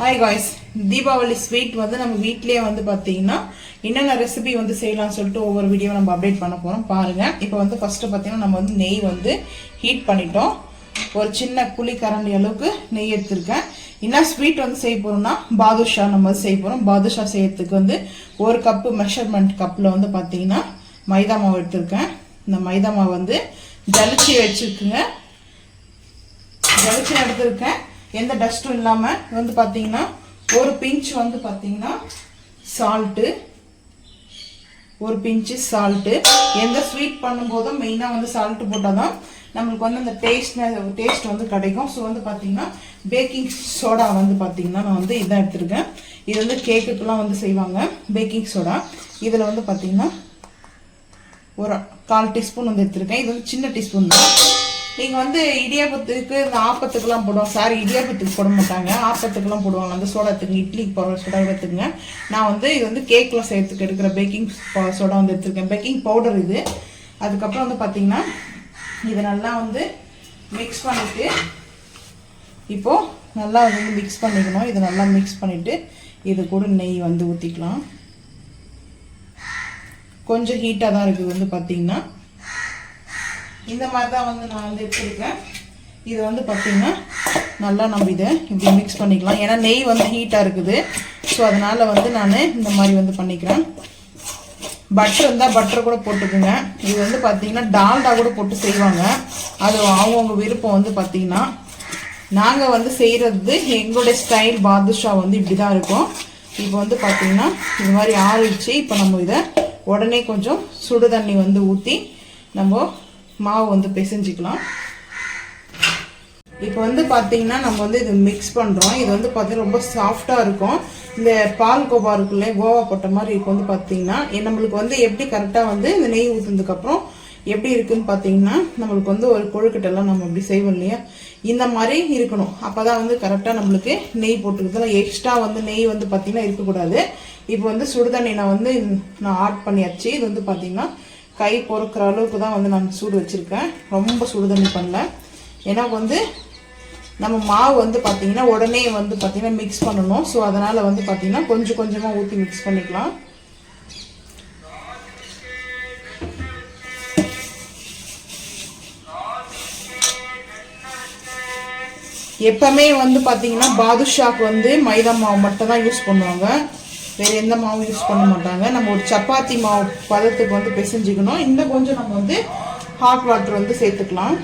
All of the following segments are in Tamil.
ஹாய் காய்ஸ், தீபாவளி ஸ்வீட் வந்து நம்ம வீட்லயே வந்து பார்த்தீங்கன்னா என்னென்ன ரெசிபி வந்து செய்யலாம்னு சொல்லிட்டு ஒவ்வொரு வீடியோ நம்ம அப்டேட் பண்ண போகிறோம் பாருங்க. இப்போ வந்து ஃபர்ஸ்ட் பார்த்தீங்கன்னா நம்ம வந்து நெய் வந்து ஹீட் பண்ணிட்டோம். ஒரு சின்ன குழி கரண்டி அளவுக்கு நெய் எடுத்திருக்கேன். என்ன ஸ்வீட் வந்து செய்ய போறோம்னா பாதுஷா நம்ம செய்ய போகிறோம். பாதுஷா செய்யறதுக்கு வந்து ஒரு கப்பு மெஷர்மெண்ட் கப்பில் வந்து பார்த்தீங்கன்னா மைதா மாவு எடுத்திருக்கேன். இந்த மைதா மாவு வந்து ஜலிச்சு வச்சுருக்குங்க. ஜலிச்சு எடுத்திருக்கேன், எந்த டஸ்ட்டும் இல்லாமல். வந்து பார்த்தீங்கன்னா ஒரு பிஞ்ச் வந்து பார்த்தீங்கன்னா சால்ட்டு, ஒரு பிஞ்சு சால்ட்டு. எந்த ஸ்வீட் பண்ணும்போதும் மெயினாக வந்து சால்ட்டு போட்டால் தான் நம்மளுக்கு வந்து அந்த டேஸ்ட் வந்து கிடைக்கும். ஸோ வந்து பார்த்தீங்கன்னா பேக்கிங் சோடா வந்து பார்த்தீங்கன்னா நான் வந்து இதான் எடுத்துருக்கேன். இது வந்து கேக்குக்கெல்லாம் வந்து செய்வாங்க பேக்கிங் சோடா. இதில் வந்து பார்த்தீங்கன்னா ஒரு 1/4 டீஸ்பூன் வந்து எடுத்துருக்கேன். இது வந்து சின்ன டீஸ்பூன் தான். நீங்கள் வந்து இடியாப்பத்துக்கு இந்த ஆப்பத்துக்கெல்லாம் போடுவோம். சாரி, இடியாப்பத்துக்கு போட மாட்டாங்க, ஆப்பத்துக்கெல்லாம் போடுவாங்க அந்த சோடாத்துக்கு, இட்லிக்கு போடுற சோடா எடுத்துங்க. நான் வந்து இது வந்து கேக்கில் செய்யறதுக்கு எடுக்கிற பேக்கிங் சோடா வந்து எடுத்துருக்கேன், பேக்கிங் பவுடர் இது. அதுக்கப்புறம் வந்து பார்த்தீங்கன்னா இதை நல்லா வந்து மிக்ஸ் பண்ணிவிட்டு, இப்போது நல்லா வந்து மிக்ஸ் பண்ணிக்கணும். இதை நல்லா மிக்ஸ் பண்ணிவிட்டு இது கூட நெய் வந்து ஊற்றிக்கலாம். கொஞ்சம் ஹீட்டாக தான் இருக்குது. வந்து பார்த்தீங்கன்னா இந்த மாதிரி தான் வந்து நான் வந்து எடுத்துருக்கேன். இது வந்து பார்த்தீங்கன்னா நல்லா நம்ம இதை இப்படி மிக்ஸ் பண்ணிக்கலாம். ஏன்னா நெய் வந்து ஹீட்டாக இருக்குது. ஸோ அதனால் வந்து நான் இந்த மாதிரி வந்து பண்ணிக்கிறேன். பட்டர் இருந்தால் பட்டர் கூட போட்டுக்குங்க. இது வந்து பார்த்தீங்கன்னா டால்டா கூட போட்டு செய்வாங்க, அது அவங்கவுங்க விருப்பம். வந்து பார்த்தீங்கன்னா நாங்கள் வந்து செய்கிறது எங்களுடைய ஸ்டைல் பாதுஷா வந்து இப்படி தான் இருக்கும். இப்போ வந்து பார்த்தீங்கன்னா இது மாதிரி ஆறிடுச்சு. இப்போ நம்ம இதை உடனே கொஞ்சம் சுடு தண்ணி வந்து ஊற்றி நம்ம மாவு வந்து பிசைஞ்சிக்கலாம். இப்போ வந்து பார்த்தீங்கன்னா நம்ம வந்து இது மிக்ஸ் பண்ணுறோம். இது வந்து பார்த்தீங்கன்னா ரொம்ப சாஃப்டாக இருக்கும். இந்த பால் கோவா இருக்குல்ல, கோவா போட்ட மாதிரி இருக்கும். வந்து பார்த்தீங்கன்னா நம்மளுக்கு வந்து எப்படி கரெக்டாக வந்து இந்த நெய் ஊற்றுனதுக்கப்புறம் எப்படி இருக்குன்னு பார்த்தீங்கன்னா நம்மளுக்கு வந்து ஒரு கொழுக்கட்டெல்லாம் நம்ம அப்படி செய்வோம் இல்லையா, இந்த மாதிரி இருக்கணும். அப்போ தான் வந்து கரெக்டாக நம்மளுக்கு நெய் போட்டுக்கிறதுல எக்ஸ்ட்ரா வந்து நெய் வந்து பார்த்தீங்கன்னா இருக்கக்கூடாது. இப்போ வந்து சுடுதண்ணி நான் ஆட் பண்ணியாச்சு. இது வந்து பார்த்தீங்கன்னா கை பொறுக்கிற அளவுக்கு தான் வந்து நான் சூடு வச்சுருக்கேன். ரொம்ப சுடு தண்ணி பண்ணல. ஏன்னா வந்து நம்ம மாவு வந்து பார்த்திங்கன்னா உடனே வந்து பார்த்திங்கன்னா மிக்ஸ் பண்ணணும். ஸோ அதனால் வந்து பார்த்திங்கன்னா கொஞ்சம் கொஞ்சமாக ஊற்றி மிக்ஸ் பண்ணிக்கலாம். எப்பவுமே வந்து பார்த்திங்கன்னா பாதுஷாக்கு வந்து மைதா மாவு மட்டும் தான் யூஸ் பண்ணுவாங்க, வேறு எந்த மாவும் யூஸ் பண்ண மாட்டாங்க. நம்ம ஒரு சப்பாத்தி மாவு பதத்துக்கு வந்து பிசைஞ்சிக்கணும். இன்னும் கொஞ்சம் நம்ம வந்து ஹாட் வாட்டர் வந்து சேர்த்துக்கலாம்.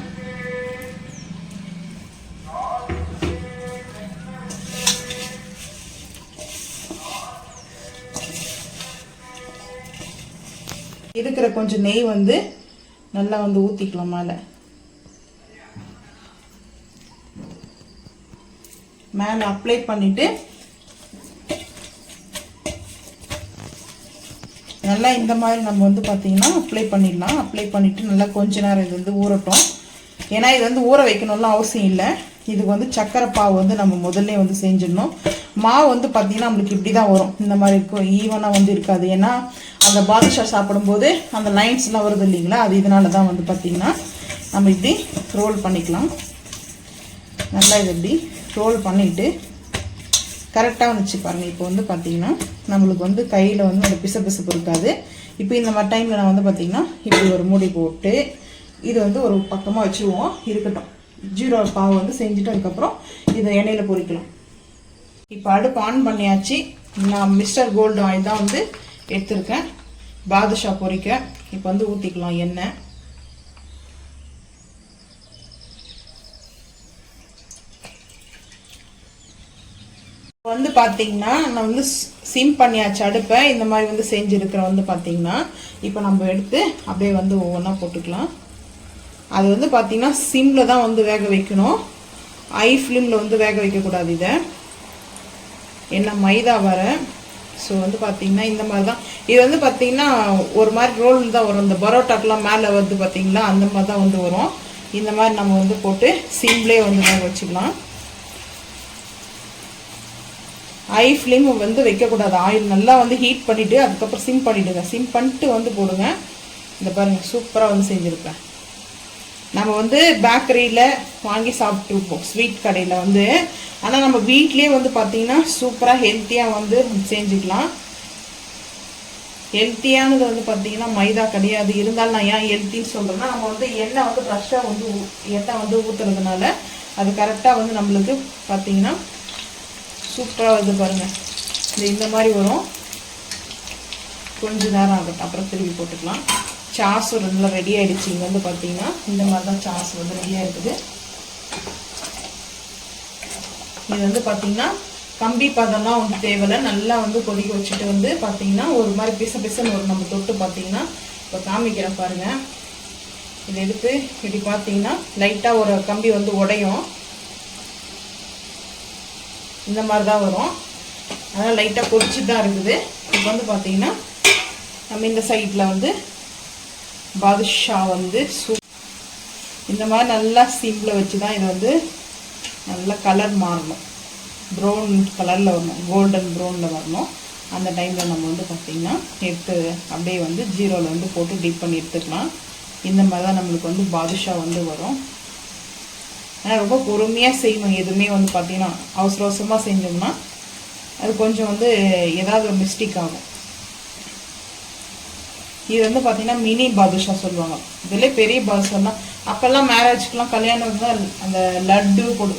இருக்கிற கொஞ்சம் நெய் வந்து நல்லா வந்து ஊற்றிக்கலாம். மேலே அப்ளை பண்ணிவிட்டு நல்லா இந்த மாதிரி நம்ம வந்து பார்த்தீங்கன்னா அப்ளை பண்ணிடலாம். அப்ளை பண்ணிவிட்டு நல்லா கொஞ்ச நேரம் இது வந்து ஊறட்டும். ஏன்னா இது வந்து ஊற வைக்கணும்லாம் அவசியம் இல்லை. இதுக்கு வந்து சக்கரை பாவு வந்து நம்ம முதல்ல வந்து செஞ்சிடணும். மாவு வந்து பார்த்தீங்கன்னா நம்மளுக்கு இப்படி தான் வரும், இந்த மாதிரி இருக்கும், ஈவனாக வந்து இருக்காது. ஏன்னா அந்த பாதுஷா சாப்பிடும்போது அந்த லைன்ஸ்லாம் வருது இல்லைங்களா, அது இதனால தான் வந்து பார்த்தீங்கன்னா நம்ம இப்படி ரோல் பண்ணிக்கலாம். நல்லா இது இப்படி ரோல் பண்ணிவிட்டு கரெக்டாக வந்துச்சு பாருங்கள். இப்போ வந்து பார்த்தீங்கன்னா நம்மளுக்கு வந்து கையில் வந்து அந்த பிசு இருக்காது. இப்போ இந்த மாதிரி டைமில் நான் வந்து பார்த்தீங்கன்னா இப்படி ஒரு மூடி போட்டு இது வந்து ஒரு பக்கமாக வச்சுருவோம், இருக்கட்டும். ஜீரோ பாவு வந்து செஞ்சுட்டு அதுக்கப்புறம் இதை எண்ணெயில் பொரிக்கலாம். இப்போ அடுப்பு ஆன் பண்ணியாச்சு. நான் மிஸ்டர் கோல்டு ஆயில் தான் வந்து எடுத்திருக்கேன் பாதுஷா பொரிக்க. இப்போ வந்து ஊற்றிக்கலாம் எண்ணெய். வந்து பார்த்தீங்கன்னா நான் வந்து சிம் பண்ணியாச்சு அடுப்பை. இந்த மாதிரி வந்து செஞ்சுருக்கிறேன். வந்து பார்த்தீங்கன்னா இப்போ நம்ம எடுத்து அப்படியே வந்து ஒவ்வொன்றா போட்டுக்கலாம். அது வந்து பார்த்தீங்கன்னா சிம்மில் தான் வந்து வேக வைக்கணும், ஹை ஃப்ளேமில் வந்து வேக வைக்கக்கூடாது. இதை என்ன மைதா வர. ஸோ வந்து பார்த்தீங்கன்னா இந்த மாதிரி தான் இது வந்து பார்த்தீங்கன்னா ஒரு மாதிரி ரோல் தான் வரும். இந்த பரோட்டாக்கெலாம் மேலே வந்து பார்த்தீங்களா அந்த மாதிரி தான் வந்து வரும். இந்த மாதிரி நம்ம வந்து போட்டு சிம்லேயே வந்து வேக வச்சுக்கலாம். ஹை ஃப்ளேம் வந்து வைக்கக்கூடாது. ஆயில் நல்லா வந்து ஹீட் பண்ணிவிட்டு அதுக்கப்புறம் சிம் பண்ணிவிடுங்க. சிம் பண்ணிட்டு வந்து போடுங்க. இந்த பாருங்கள், சூப்பராக வந்து செஞ்சுருப்பேன். நம்ம வந்து பேக்கரியில் வாங்கி சாப்பிட்ருப்போம் ஸ்வீட் கடையில் வந்து. ஆனால் நம்ம வீட்லேயே வந்து பார்த்தீங்கன்னா சூப்பராக ஹெல்த்தியாக வந்து செஞ்சுக்கலாம். ஹெல்த்தியானது வந்து பார்த்தீங்கன்னா மைதா கிடையாது. இருந்தாலும் நான் ஏன் ஹெல்த்தின்னு சொல்கிறேன்னா, நம்ம வந்து எண்ணெய் வந்து ஃப்ரெஷ்ஷாக வந்து எண்ணெய் வந்து ஊற்றுறதுனால அது கரெக்டாக வந்து நம்மளுக்கு பார்த்தீங்கன்னா சூப்பராக வந்து பாருங்கள். இந்த மாதிரி வரும். கொஞ்சம் நேரம் ஆகட்டும், அப்புறம் திரும்பி போட்டுக்கலாம். சாஸ் ஒரு நல்லா ரெடி ஆகிடுச்சு. இங்கே வந்து பார்த்தீங்கன்னா இந்த மாதிரி தான் சாஸ் வந்து ரெடியாக இருக்குது. இது வந்து பார்த்தீங்கன்னா கம்பி பதம்லாம் வந்து தேவையில்லை. நல்லா வந்து கொதிக்க வச்சுட்டு வந்து பார்த்தீங்கன்னா ஒரு மாதிரி பிசன்னு ஒரு நம்ம தொட்டு பார்த்தீங்கன்னா இப்போ காமிக்கிறேன் பாருங்கள். இதை எடுத்து இப்படி பார்த்தீங்கன்னா லைட்டாக ஒரு கம்பி வந்து உடையும். இந்த மாதிரி தான் வரும். அதனால் லைட்டாக கொதிச்சு தான் இருக்குது. இப்போ வந்து பார்த்தீங்கன்னா நம்ம இந்த சைடில் வந்து பாதுஷா வந்து இந்த மாதிரி நல்லா சிம்மில் வச்சு தான் இதை வந்து நல்லா கலர் மாறணும். ப்ரௌன் கலரில் வரணும், கோல்டன் ப்ரௌனில் வரணும். அந்த டைமில் நம்ம வந்து பார்த்திங்கன்னா எடுத்து அப்படியே வந்து ஜீரோவில் வந்து போட்டு டிப் பண்ணி எடுத்துக்கலாம். இந்த மாதிரி தான் நம்மளுக்கு வந்து பாதுஷா வந்து வரும். ஆனால் ரொம்ப பொறுமையாக செய்யணும். எதுவுமே வந்து பார்த்திங்கன்னா அவசரமாக செஞ்சோம்னா அது கொஞ்சம் வந்து ஏதாவது ஒரு மிஸ்டேக் ஆகும். இது வந்து பார்த்தீங்கன்னா மினி பாதுஷா சொல்லுவாங்க. இதிலே பெரிய பாதுஷான்னா அப்போல்லாம் மேரேஜ்க்கெலாம் கல்யாணம் தான் அந்த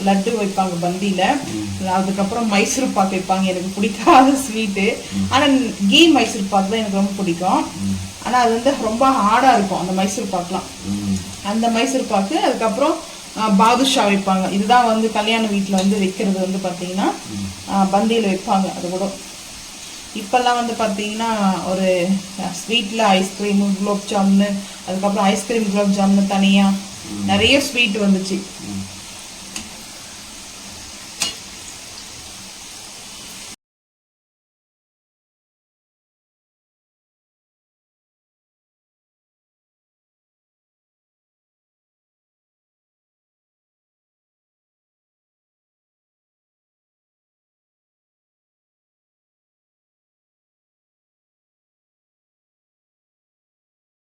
லட்டு வைப்பாங்க பந்தியில். அதுக்கப்புறம் மைசூர் பாக்கு வைப்பாங்க. எனக்கு பிடிக்காத ஸ்வீட்டு. ஆனால் கீ மைசூர் பாக்கு தான் எனக்கு ரொம்ப பிடிக்கும். ஆனால் அது வந்து ரொம்ப ஹார்டாக இருக்கும் அந்த மைசூர் பாக்குலாம். அந்த மைசூர் பாக்கு அதுக்கப்புறம் பாதுஷா வைப்பாங்க. இதுதான் வந்து கல்யாண வீட்டில் வந்து வைக்கிறது வந்து பார்த்தீங்கன்னா பந்தியில் வைப்பாங்க. அது கூட இப்போல்லாம் வந்து பார்த்தீங்கன்னா ஒரு ஸ்வீட்டில் ஐஸ்கிரீமு, குலோப் ஜாமுன்னு, அதுக்கப்புறம் ஐஸ்கிரீம் குலோப் ஜாமுன்னு தனியாக நிறைய ஸ்வீட் வந்துச்சு.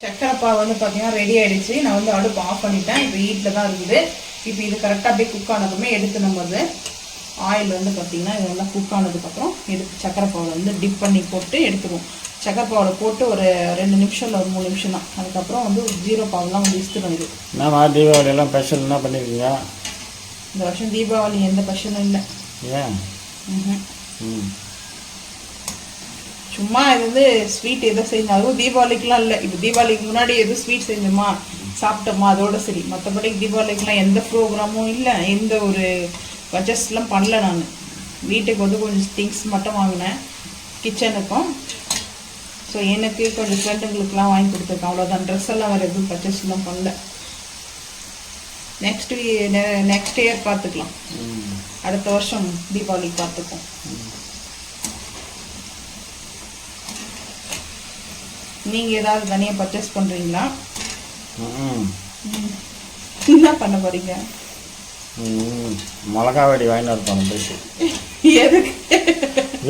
சக்கரை பாவு வந்து பார்த்தீங்கன்னா ரெடி ஆகிடுச்சு. நான் வந்து அடுப்பு ஆஃப் பண்ணிட்டேன். இப்போ ஹீட்டில் தான் இருக்குது. இப்போ இது கரெக்டாக அப்படியே குக் ஆனதுமே எடுத்து நம்ம வந்து ஆயில் வந்து பார்த்தீங்கன்னா இதெல்லாம் குக் ஆனதுக்கப்புறம் எடுத்து சக்கரை பாவில் வந்து டிப் பண்ணி போட்டு எடுத்துருவோம். சக்கரை பாவில் போட்டு ஒரு 2 நிமிஷம் இல்லை ஒரு 3 நிமிஷம் தான். அதுக்கப்புறம் வந்து ஜீரோ பாவெலாம் வந்து இஸ்துடும். இது என்னம்மா தீபாவளி எல்லாம் ஸ்பெஷல் என்ன பண்ணியிருக்கீங்க? இந்த வருஷம் தீபாவளி எந்த ஸ்பெஷலும் இல்லை. ஏன்? சும்மா இது வந்து ஸ்வீட் எதோ செஞ்சோம். அதுவும் தீபாவளிக்கெலாம் இல்லை. இப்போ தீபாவளிக்கு முன்னாடி எதுவும் ஸ்வீட் செஞ்சோமா சாப்பிட்டோமா அதோட சரி. மற்றபடி தீபாவளிக்கெலாம் எந்த ப்ரோக்ராமும் இல்லை, எந்த ஒரு பட்ஜெட்ஸ்லாம் பண்ணல. நான் வீட்டுக்கு வந்து கொஞ்சம் திங்ஸ் மட்டும் வாங்கினேன் கிச்சனுக்கும். ஸோ எனக்கு கொஞ்சம் ஃப்ரெண்டுங்களுக்குலாம் வாங்கி கொடுத்துருக்கேன், அவ்வளோதான். ட்ரெஸ் எல்லாம் வேறு எதுவும் பர்ச்சேஸ்லாம் பண்ணல. நெக்ஸ்ட் இயர் பார்த்துக்கலாம். அடுத்த வருஷம் தீபாவளிக்கு பார்த்துக்கோம். நீங்கள் ஏதாவது தனியாக பர்ச்சேஸ் பண்ணுறீங்களா? என்ன பண்ண போகிறீங்க? மிளகா வெடி வாங்கிட்டு வரப்போம் போயிட்டு. எதுக்கு?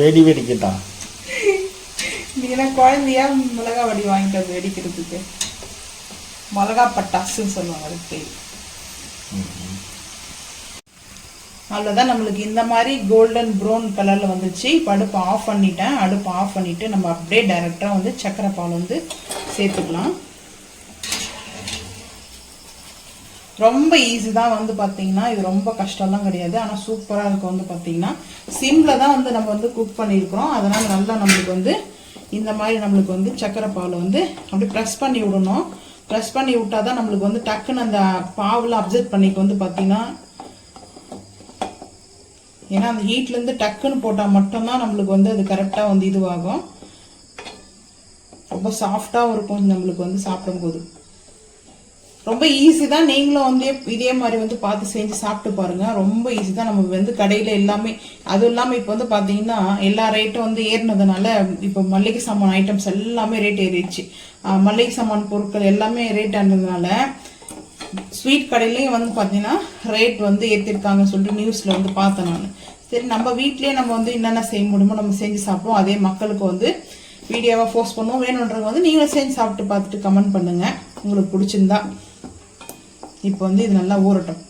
வெடிக்கிட்டா நீங்கள் குழந்தையா மிளகா வெடி வாங்கிட்டு வந்து வெடிக்கிறதுக்கு? மிளகா பட்டாசுன்னு சொல்லுவாங்க அதுக்கு. அவ்வளோதான். நம்மளுக்கு இந்த மாதிரி கோல்டன் ப்ரௌன் கலரில் வந்துச்சு. இப்போ அடுப்பு ஆஃப் பண்ணிட்டேன். அடுப்பு ஆஃப் பண்ணிவிட்டு நம்ம அப்படியே டைரெக்டாக வந்து சக்கரை பால் வந்து சேர்த்துக்கலாம். ரொம்ப ஈஸி தான் வந்து பார்த்தீங்கன்னா. இது ரொம்ப கஷ்டம்லாம் கிடையாது. ஆனால் சூப்பராக இருக்கும். வந்து பார்த்தீங்கன்னா சிம்மில் தான் வந்து நம்ம வந்து குக் பண்ணியிருக்கிறோம். அதனால் நல்லா நம்மளுக்கு வந்து இந்த மாதிரி நம்மளுக்கு வந்து சக்கரை பால் வந்து அப்படியே ப்ரெஸ் பண்ணி விடணும். ப்ரெஸ் பண்ணி விட்டால் தான் நம்மளுக்கு வந்து டக்குன்னு அந்த பாவில் அப்சர்வ் பண்ணிக்கு வந்து பார்த்தீங்கன்னா, ஏன்னா அந்த ஹீட்லேருந்து டக்குன்னு போட்டால் மட்டும்தான் நம்மளுக்கு வந்து அது கரெக்டாக வந்து இதுவாகும். ரொம்ப சாஃப்டாகவும் இருக்கும் நம்மளுக்கு வந்து சாப்பிடும்போது. ரொம்ப ஈஸி தான். நீங்களும் வந்து இதே மாதிரி வந்து பார்த்து செஞ்சு சாப்பிட்டு பாருங்கள். ரொம்ப ஈஸி தான். நம்ம வந்து கடையில் எல்லாமே, அதுவும் இல்லாமல் இப்போ வந்து பார்த்தீங்கன்னா எல்லா ரேட்டும் வந்து ஏறினதுனால இப்போ மளிகை சாமான் ஐட்டம்ஸ் எல்லாமே ரேட் ஏறிடுச்சு. மளிகை சாமான் பொருட்கள் எல்லாமே ரேட் ஆனதுனால ஸ்வீட் கடையிலையும் வந்து பார்த்தீங்கன்னா ரேட் வந்து ஏற்றிருக்காங்கன்னு சொல்லிட்டு நியூஸில் வந்து பார்த்தேன் நான். சரி, நம்ம வீட்லேயே நம்ம வந்து என்னென்ன செய்ய முடியுமோ நம்ம செஞ்சு சாப்பிடுவோம். அதே மக்களுக்கு வந்து வீடியோவாக போஸ்ட் பண்ணுவோம். வேணுன்றவங்க வந்து நீங்களும் செஞ்சு சாப்பிட்டு பார்த்துட்டு கமெண்ட் பண்ணுங்கள் உங்களுக்கு பிடிச்சிருந்தா. இப்போ வந்து இது நல்லா ஊறட்டும்.